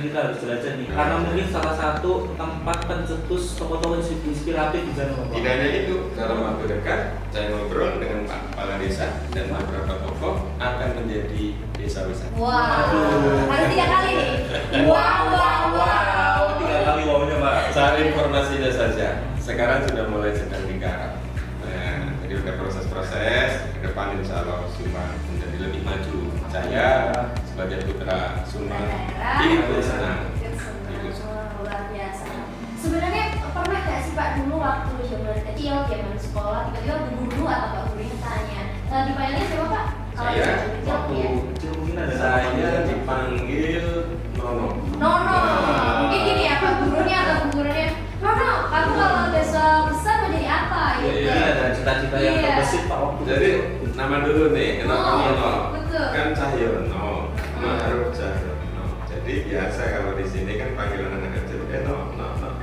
kita harus belajar nih. Karena mungkin salah satu tempat pencetus tokoh-tokoh inspiratif di sana Bapak. Tidak hanya itu, dalam waktu dekat saya ngobrol dengan Pak Kepala Desa dan beberapa tokoh akan menjadi desa wisata. Wow. Kali 3 kali nih. Wow, 3 kali wownya Pak. Cari informasinya saja. Sekarang sudah mulai sedang digarap. Nah, jadi udah proses-proses. Ke depan insya Allah Subang menjadi lebih maju. Saya sebagai putra Subang ikut senang. Luar biasa. Sebenarnya pernah gak sih Pak dulu waktu zaman kecil, zaman sekolah, tiba-tiba guru atau Pak gurunya tanya, dipanggilnya siapa Pak? Saya Waktu kecil mungkin ada Saya dipanggil Nono. Nono. Mungkin gini ya Pak gurunya atau bu gurunya, Nono, kamu kalau besok besar mau jadi apa? Gitu. Iya, ada cita-cita yang Iya. terbesit Pak waktu Jadi kecil. nama dulu nih, kenapa Oh, Nono? betul. Kan Cahyono, Ma'ruf Cahyono. Jadi biasa kalau di sini kan panggilan anak kecil, No.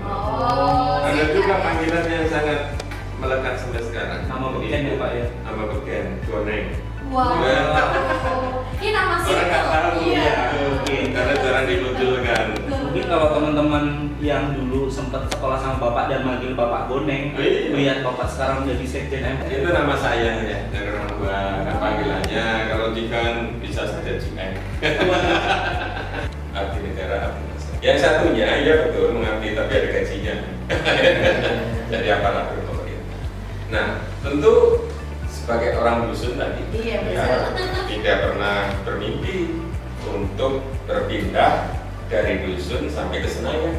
Oh, Ada sih, juga ya. panggilan yang sangat melekat sampai sekarang. Nama beken ya Pak ya. Nama beken, Goneng. Wow. Iya. Ini nama sih. Orang nggak tahu Iya. ya, Oke. karena jarang dimunculkan. Mungkin kalau teman-teman yang dulu sempat sekolah sama Bapak dan manggil Bapak Boneng, Iya. lihat Bapak sekarang menjadi sekjen MPR. Itu nama saya ya, dari orang tua. Kan panggilannya kalau Jikan bisa saja Jikan. Abdi negara, abdi bangsa. Yang satunya, iya betul mengabdi tapi ada gajinya. Jadi aparatur pemerintah. Nah, tentu sebagai orang dusun tadi, Iya, ya, betul. tidak pernah bermimpi untuk berpindah dari dusun sampai ke Senayan.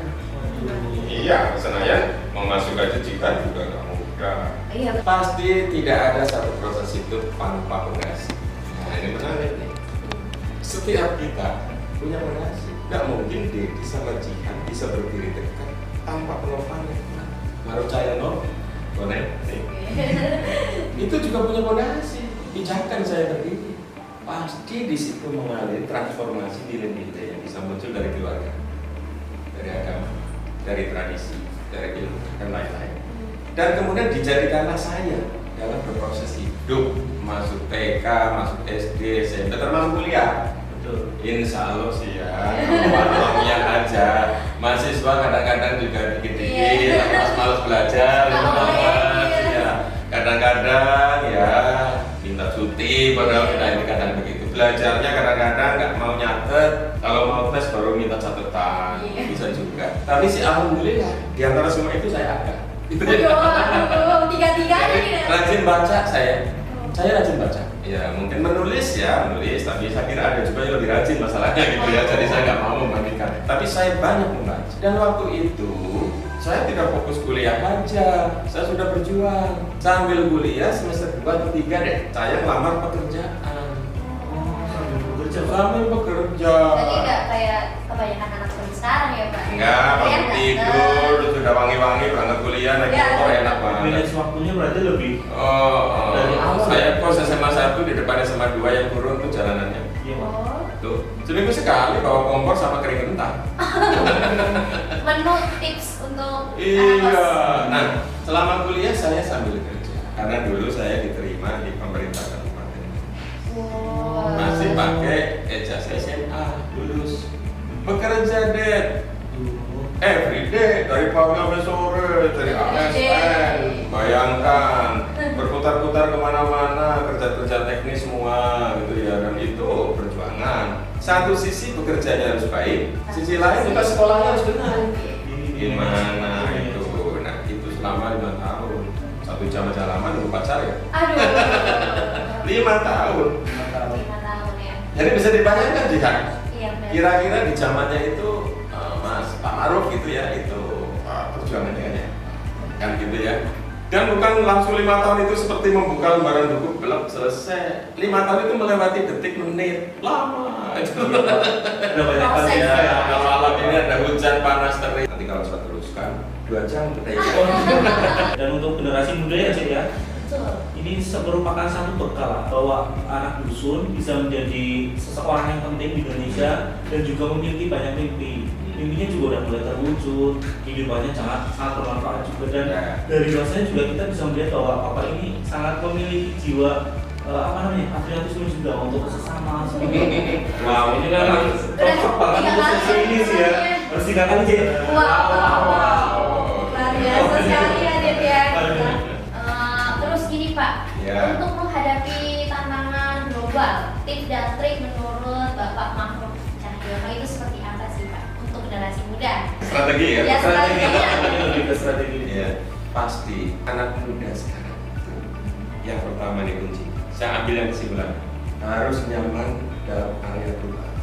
Iya, ke Senayan mau masuk aja Jikan juga nggak mudah. Iya. Pasti tidak ada satu proses hidup tanpa pondasi. Nah, ini menarik nih. Setiap kita punya pondasi. Nggak mungkin Dedi sama Jihan bisa berdiri dekat tanpa penopang. Ma'ruf Cahyono, Boneng, itu juga punya pondasi. Pijakan saya berdiri. Pasti di situ mengalir transformasi nilai-nilai yang bisa muncul dari keluarga, dari agama, dari tradisi, dari ilmu, dan lain-lain. Dan kemudian dijadikanlah saya dalam berproses hidup, masuk TK, masuk SD, SMP, termasuk kuliah. Betul. Insya Allah sih ya, ngomongnya aja. Mahasiswa kadang-kadang juga dikit-dikit, Iya. pas males belajar, Nggak gitu, boleh, Mas. iya. Ya. Kadang-kadang ya minta cuti, padahal kita ini kadang begitu. Belajarnya kadang-kadang nggak mau nyatet, kalau mau tes baru minta catatan, Iya. bisa juga. Tapi sih alhamdulillah, di antara semua itu saya ada. Gitu ya. Aduh, tiga-tiganya nih. Rajin baca saya rajin baca. Ya mungkin menulis, tapi saya kira ada juga yang lebih rajin masalahnya gitu ya. Jadi saya nggak mau membandingkan. Tapi saya banyak membaca. Dan waktu itu saya tidak fokus kuliah aja. Saya sudah berjuang. Sambil kuliah semester 2 atau 3 deh, saya ngelamar pekerjaan. Sambil bekerja Pak. Sambil bekerja. Jadi nggak kayak kebanyakan anak seperti sekarang ya Pak? Enggak, bangun tidur, sudah wangi-wangi berangkat kuliah, naik Ya. motor enak banget. Manage waktunya berarti lebih. Dari Dari awal. saya kos SMA 1 di depan SMA 2 yang turun tuh jalanannya. Iya Pak. Oh, Tuh, seminggu sekali bawa kompor sama kering kentang. menu tips untuk anak Iya. kos. Nah, selama kuliah saya sambil kerja. Karena dulu saya diterima di pemerintah kabupaten. Wow. Masih pakai ijazah SMA, lulus. Bekerja deh. Every day dari pagi sampai sore dari ASN, bayangkan berputar-putar kemana-mana kerja-kerja teknis semua gitu ya, dan itu perjuangan. Satu sisi bekerjanya harus baik, sisi lain juga sekolahnya harus benar. Gimana itu? Nah itu selama 5 tahun, 1 jam aja lama nunggu pacar ya. Aduh. 5 tahun. 5 tahun ya. Jadi bisa dibayangkan Jihan. Iya benar. Kira-kira di zamannya itu Mas Pak Ma'ruf gitu ya, itu perjuangannya kan gitu ya. Dan bukan langsung 5 tahun itu seperti membuka lembaran buku belum selesai. 5 tahun itu melewati detik menit lama. Itu Udah banyak kali Proses. ya. kalau malam ini ada hujan panas terik. Nanti kalau saya teruskan 2 jam udah itu. Dan untuk generasi muda ya Cik ya, Betul. ini merupakan satu bekal lah, bahwa anak dusun bisa menjadi seseorang yang penting di Indonesia dan juga memiliki banyak mimpi. Mimpinya juga udah mulai terwujud, kehidupannya sangat bermanfaat juga, dan Ya. dari bahasanya juga kita bisa melihat bahwa Bapak ini sangat memiliki jiwa apa namanya, patriotisme juga untuk sesama seperti itu. Wow, ini kan cocok banget Tiga untuk kali sesi ini sih ya. Harus 3 kali aja. Wow. Luar biasa sekali ya Dit ya. Aduh. Terus gini Pak, Ya. untuk menghadapi tantangan global, tips dan trik menurut Bapak Mahmud Cahyono itu seperti apa sih Pak untuk generasi muda? Strategi ya. Ya, strateginya. Lebih ke strategi. Iya, pasti anak muda sekarang itu yang pertama nih kunci. Saya ambil yang kesimpulan, harus nyaman dalam area perubahan.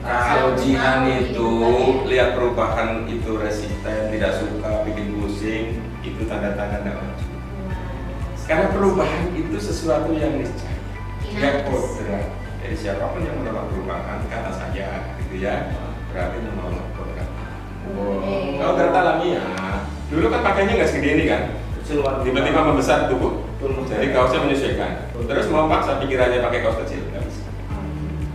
Kalau Jihan itu lihat perubahan itu resisten, tidak suka, bikin pusing, itu tanda-tanda tidak maju. Karena perubahan itu sesuatu yang niscaya, tidak kodrat. Jadi siapapun yang menolak perubahan, kata saya, gitu ya, berarti menolak kodrat. Kalau kodrat alamiah, dulu kan pakainya nggak segede ini kan, Kecil banget. tiba-tiba membesar tubuh. Betul. Jadi kaosnya menyesuaikan. Terus mau paksa pikirannya pakai kaos kecil, nggak bisa.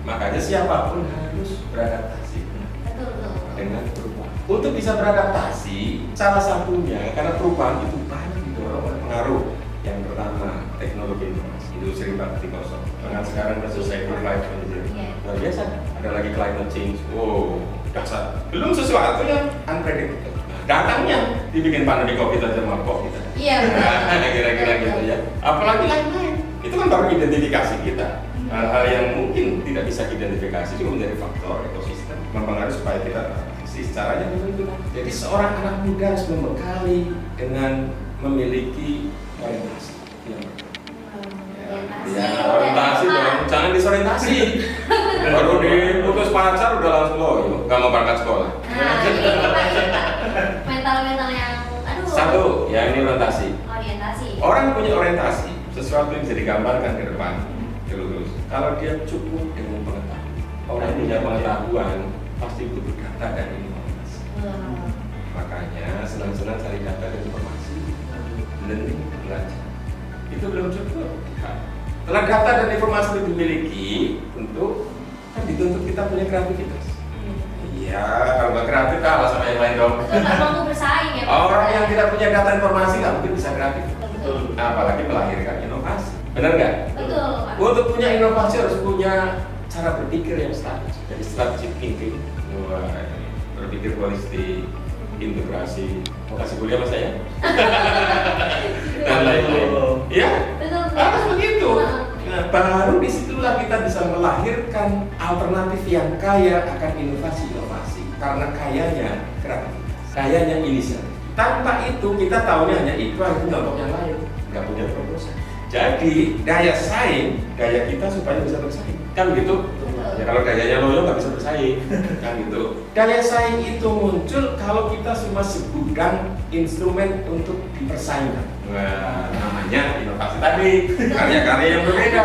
Makanya siapapun harus beradaptasi Betul. dengan perubahan. Untuk bisa beradaptasi, salah satunya karena perubahan itu banyak didorong oleh pengaruh. Yang pertama, teknologi informasi, industri 4.0. Dengan sekarang udah selesai World 5.0. Iya. Luar biasa. Ada lagi climate change. Wow, dahsyat. Belum sesuatu yang unpredictable. Datangnya dibikin pandemi COVID aja sama COVID aja. Iya betul. Nah, kira-kira gitu ya. Apalagi lain-lain. Itu kan baru identifikasi kita. Hal-hal yang mungkin tidak bisa identifikasi juga menjadi faktor ekosistem mempengaruhi supaya kita caranya begitu. Jadi seorang anak muda harus membekali dengan memiliki orientasi. Ya, orientasi dong, jangan disorientasi. Baru diputus pacar udah langsung loyo, gak mau berangkat sekolah. Nah, ini Pak. Mental yang aduh. Satu, ya ini orientasi. Orientasi. Orang punya orientasi, sesuatu yang bisa digambarkan ke depan. Terus, kalau dia cukup dengan pengetahuan, orang punya pengetahuan pasti butuh data dan informasi. Makanya senang-senang cari data dan informasi, learning, belajar. Itu belum cukup. Setelah data dan informasi itu dimiliki, tentu kan dituntut kita punya kreativitas. Iya, kalau nggak kreatif kalah sama yang lain dong. Nggak mampu bersaing ya Pak. Orang yang tidak punya data informasi nggak mungkin bisa kreatif. Betul. Apalagi melahirkan inovasi. Benar nggak? Betul Pak. Untuk punya inovasi harus punya cara berpikir yang strategis. Jadi strategic thinking, berpikir holistik, integrasi. Mau kasih kuliah sama saya? Dan lain-lain. Ya, Betul. harus begitu. Nah, baru disitulah kita bisa melahirkan alternatif yang kaya akan inovasi-inovasi. Karena kayanya kreativitas, kayanya inisiatif. Tanpa itu kita tahunya hanya itu, itu nyontok yang lain, nggak punya proposal. Jadi daya saing, daya kita supaya bisa bersaing, kan gitu. Ya kalau dayanya loyo nggak bisa bersaing, kan gitu. Daya saing itu muncul kalau kita cuma segudang instrumen untuk dipersaingkan. Nah, namanya inovasi tadi, karya-karya yang berbeda.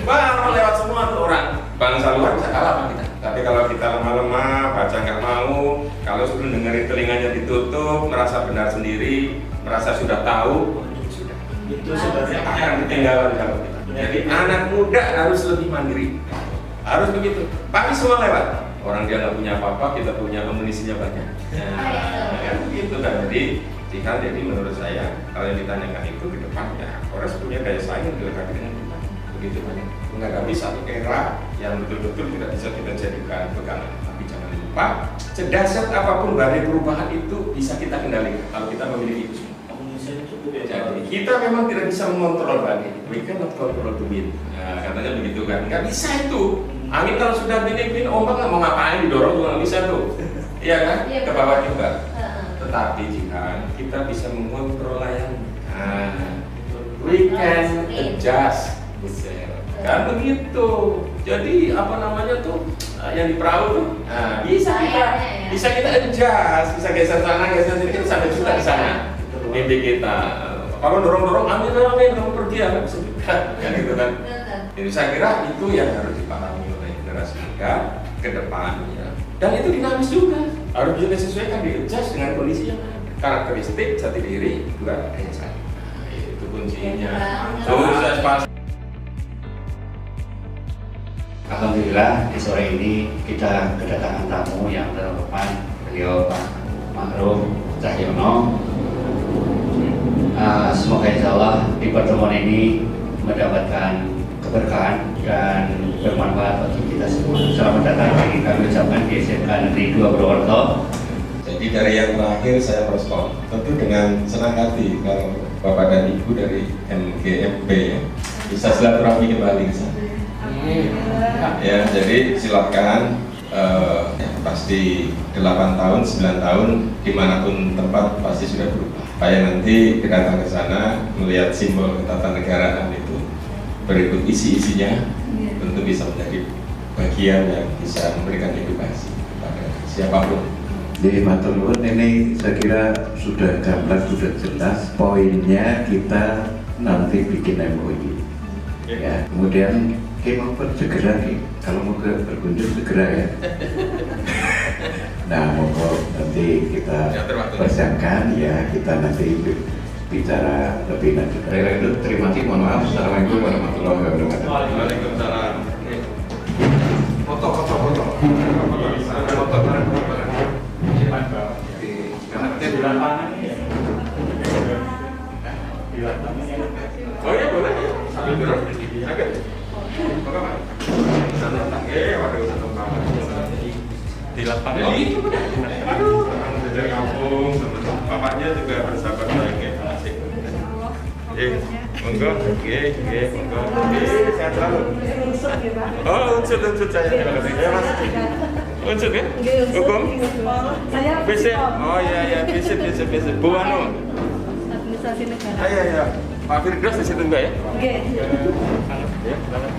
Wah, lewat semua tuh orang. Bangsa luar bisa kalah sama kita. Tapi kalau kita lemah-lemah, baca nggak mau, kalau sudah dengerin telinganya ditutup, merasa benar sendiri, merasa sudah tahu, sudah. Itu sebenarnya Akan ketinggalan kalau kita. Jadi anak muda harus lebih mandiri. Harus begitu. Tapi semua lewat. Orang dia nggak punya apa-apa, kita punya amunisinya banyak. Nah, kan begitu kan. Jadi menurut saya kalau yang ditanyakan itu ke depannya orang punya daya saing yang dilengkapi dengan kita. Begitu kan. Menghadapi satu era yang betul-betul tidak bisa kita jadikan pegangan. Tapi jangan lupa, sedahsyat apapun badai perubahan itu bisa kita kendalikan kalau kita memiliki itu semua. Komunikasinya cukup ya. Jadi kita memang tidak bisa mengontrol badai, we cannot control the wind. Nah, katanya begitu kan, nggak bisa itu. Angin kalau sudah gini, ombak nggak mau ngapain didorong juga nggak bisa tuh, iya kan? Iya, Ke bawah juga. Heeh. Tetapi jika kita bisa mengontrol layang, we can adjust, kan begitu. Jadi apa namanya tuh yang di perahu tuh, bisa kita adjust, bisa geser sana, geser sini, kita sampai juga di sana. Mimpi kita. Kalau dorong-dorong, amin, kamu pergi ya, bisa juga, kan gitu kan. Jadi saya kira itu yang harus dipahami oleh generasi muda ke depannya. Dan itu dinamis juga, harus bisa disesuaikan, di-adjust dengan kondisi yang ada. Karakteristik jati diri juga daya saing. Itu kuncinya. Sukses pas. Alhamdulillah di sore ini kita kedatangan tamu yang terhormat, beliau Pak Mahmud Cahyono. Semoga insya Allah di pertemuan ini mendapatkan keberkahan dan bermanfaat bagi kita semua. Selamat datang lagi kami ucapkan di SMK Negeri 2 Purwokerto. Jadi dari yang terakhir saya merespon tentu dengan senang hati kalau Bapak dan Ibu dari MGMP ya, bisa silaturahmi kembali ke sana. Ya, jadi silakan pasti 8 tahun, 9 tahun dimanapun tempat pasti sudah berubah. Supaya nanti kita datang ke sana melihat simbol ketatanegaraan itu berikut isi-isinya, tentu bisa menjadi bagian yang bisa memberikan edukasi kepada siapapun. Jadi matur nuwun, ini saya kira sudah gamblang, sudah jelas poinnya. Kita nanti bikin MOU ya, kemudian mau segera nih, kalau mau berkunjung segera ya. Nah, monggo nanti kita persiapkan ya, kita nanti bicara lebih lanjut. Dari itu terima kasih, mohon maaf. Assalamualaikum warahmatullahi wabarakatuh. Waalaikumsalam. Foto. Oh ya boleh ya, sambil duduk. Agak. Di lapangan. Aduh, dari kampung, bapaknya juga bersahabat baik ya, asik. Monggo, monggo. Sehat selalu. Oh, unsur saya. Terima kasih. Ya, Mas. Unsur ya? Hukum? BC. Oh iya, BC. Bu Anu. Administrasi negara. Iya. Pak Firdaus di situ enggak ya? Oke. Ya, selamat.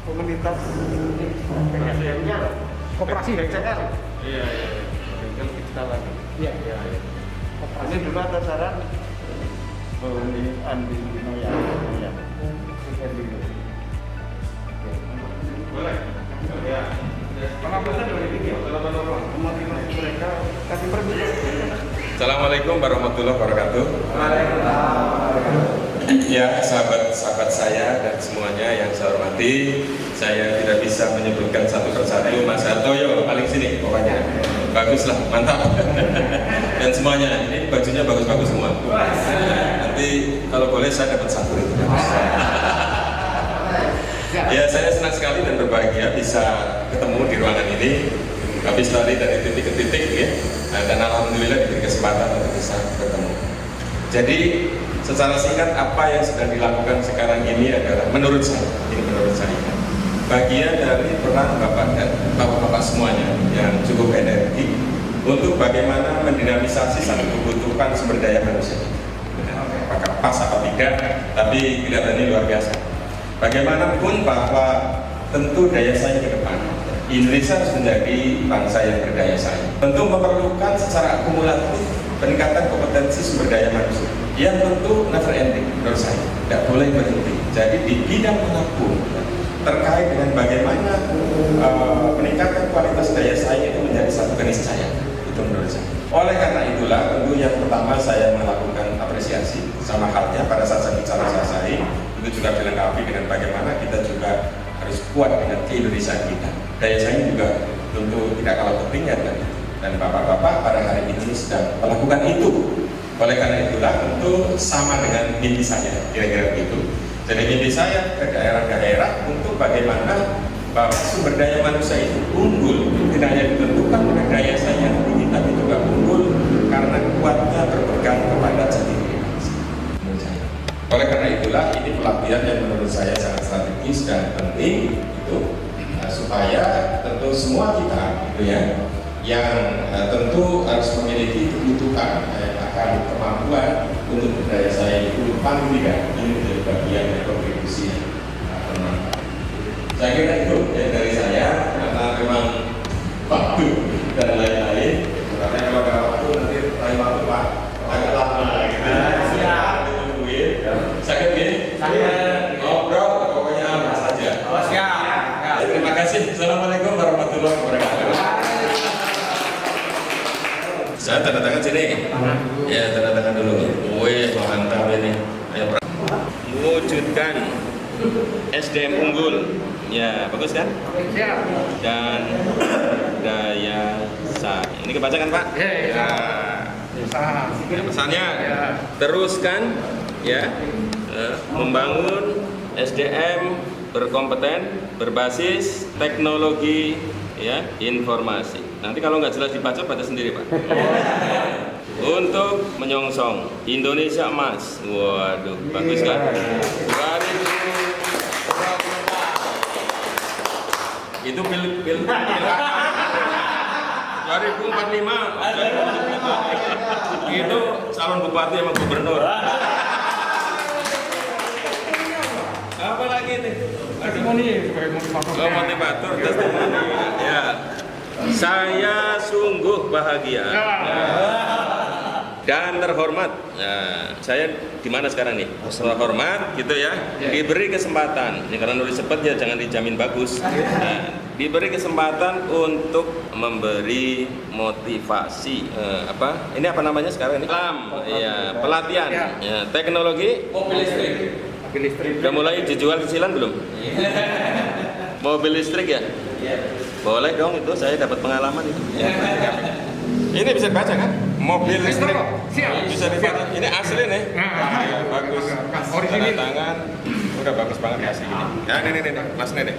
Komunitas koperasi BCL. Iya. Bengkel Kristal. Iya. Ini dulu ada saran ini Andi Noya. Boleh. Ya. Pengamatan dari ini memotivasi mereka kasih permintaan. Assalamualaikum warahmatullahi wabarakatuh. Ya, sahabat-sahabat saya dan semuanya yang saya hormati, saya tidak bisa menyebutkan satu persatu. Mas Hartoyo paling sini pokoknya, baguslah, mantap. Dan semuanya, ini bajunya bagus-bagus semua. Nanti kalau boleh saya dapat satu itu. Ya, saya senang sekali dan berbahagia bisa ketemu di ruangan ini. Habis lari dari titik ke titik, ya. Dan alhamdulillah diberi kesempatan untuk bisa bertemu. Jadi secara singkat apa yang sedang dilakukan sekarang ini adalah menurut saya bagian dari peran Bapak dan Bapak-Bapak semuanya yang cukup energi untuk bagaimana mendinamisasi satu kebutuhan sumber daya manusia. Apakah pas atau tidak, tapi kelihatannya luar biasa. Bagaimanapun bahwa tentu daya saing ke depan Indonesia harus menjadi bangsa yang berdaya saing. Tentu memerlukan secara akumulatif peningkatan kompetensi sumber daya manusia yang tentu never ending menurut saya, tidak boleh berhenti. Jadi di bidang manapun terkait dengan bagaimana peningkatan kualitas daya saing itu menjadi satu keniscayaan, itu menurut saya. Oleh karena itulah tentu yang pertama saya melakukan apresiasi sama halnya pada saat saya bicara saing itu juga dilengkapi dengan bagaimana kita juga harus kuat dengan keindonesiaan kita. Daya saing juga tentu tidak kalah pentingnya dan bapak-bapak pada hari ini sedang melakukan itu. Oleh karena itulah tentu sama dengan mimpi saya, kira-kira begitu. Jadi mimpi saya ke daerah-daerah untuk bagaimana bahwa sumber daya manusia itu unggul, tidak hanya ditentukan oleh daya saing yang tinggi, tapi juga unggul karena alhamdulillah ini pelatihan yang menurut saya sangat strategis dan penting itu supaya tentu semua kita gitu ya yang tentu harus memiliki kebutuhan akan kemampuan untuk berdaya saing itu paling tidak ini menjadi bagian dari kontribusi bermanfaat. Saya kira itu ya dari saya karena memang waktu dan lain-lain. Karena kalau ada waktu nanti lain waktu Pak agak lama gitu. Siap ditungguin. Sakit gini? Sakit. Ngobrol pokoknya apa saja. Siap. Terima kasih. Assalamualaikum warahmatullahi wabarakatuh. Saya tanda tangan sini. Ya, tanda tangan dulu. Wih, mantap ini. Ayo, wujudkan SDM unggul. Ya, bagus kan? Dan daya saing. Ini kebaca kan, Pak? Ya. Ya, pesannya teruskan ya membangun SDM berkompeten berbasis teknologi ya informasi. Nanti kalau nggak jelas dibaca, baca sendiri Pak. Untuk menyongsong Indonesia Emas. Waduh, bagus kan? 2045 itu pil 2045 itu calon bupati sama gubernur. Apa lagi nih? Motivator testimoni. Ya. Saya sungguh bahagia dan terhormat. Nah, saya di mana sekarang nih? Terhormat gitu ya. Diberi kesempatan. Ya, karena nulis cepat ya jangan dijamin bagus. Nah, diberi kesempatan untuk memberi motivasi. Ini apa namanya sekarang ini? Ya, pelatihan. Ya, teknologi mobil listrik. Udah mulai dijual cicilan belum? Mobil listrik ya? Boleh dong itu, saya dapat pengalaman itu. Ini bisa dibaca kan? Mobil listrik. Bisa dibaca. Ini asli nih. Bagus. Tanda tangan. Udah bagus banget kasih gini. Nah, ini Mas nih.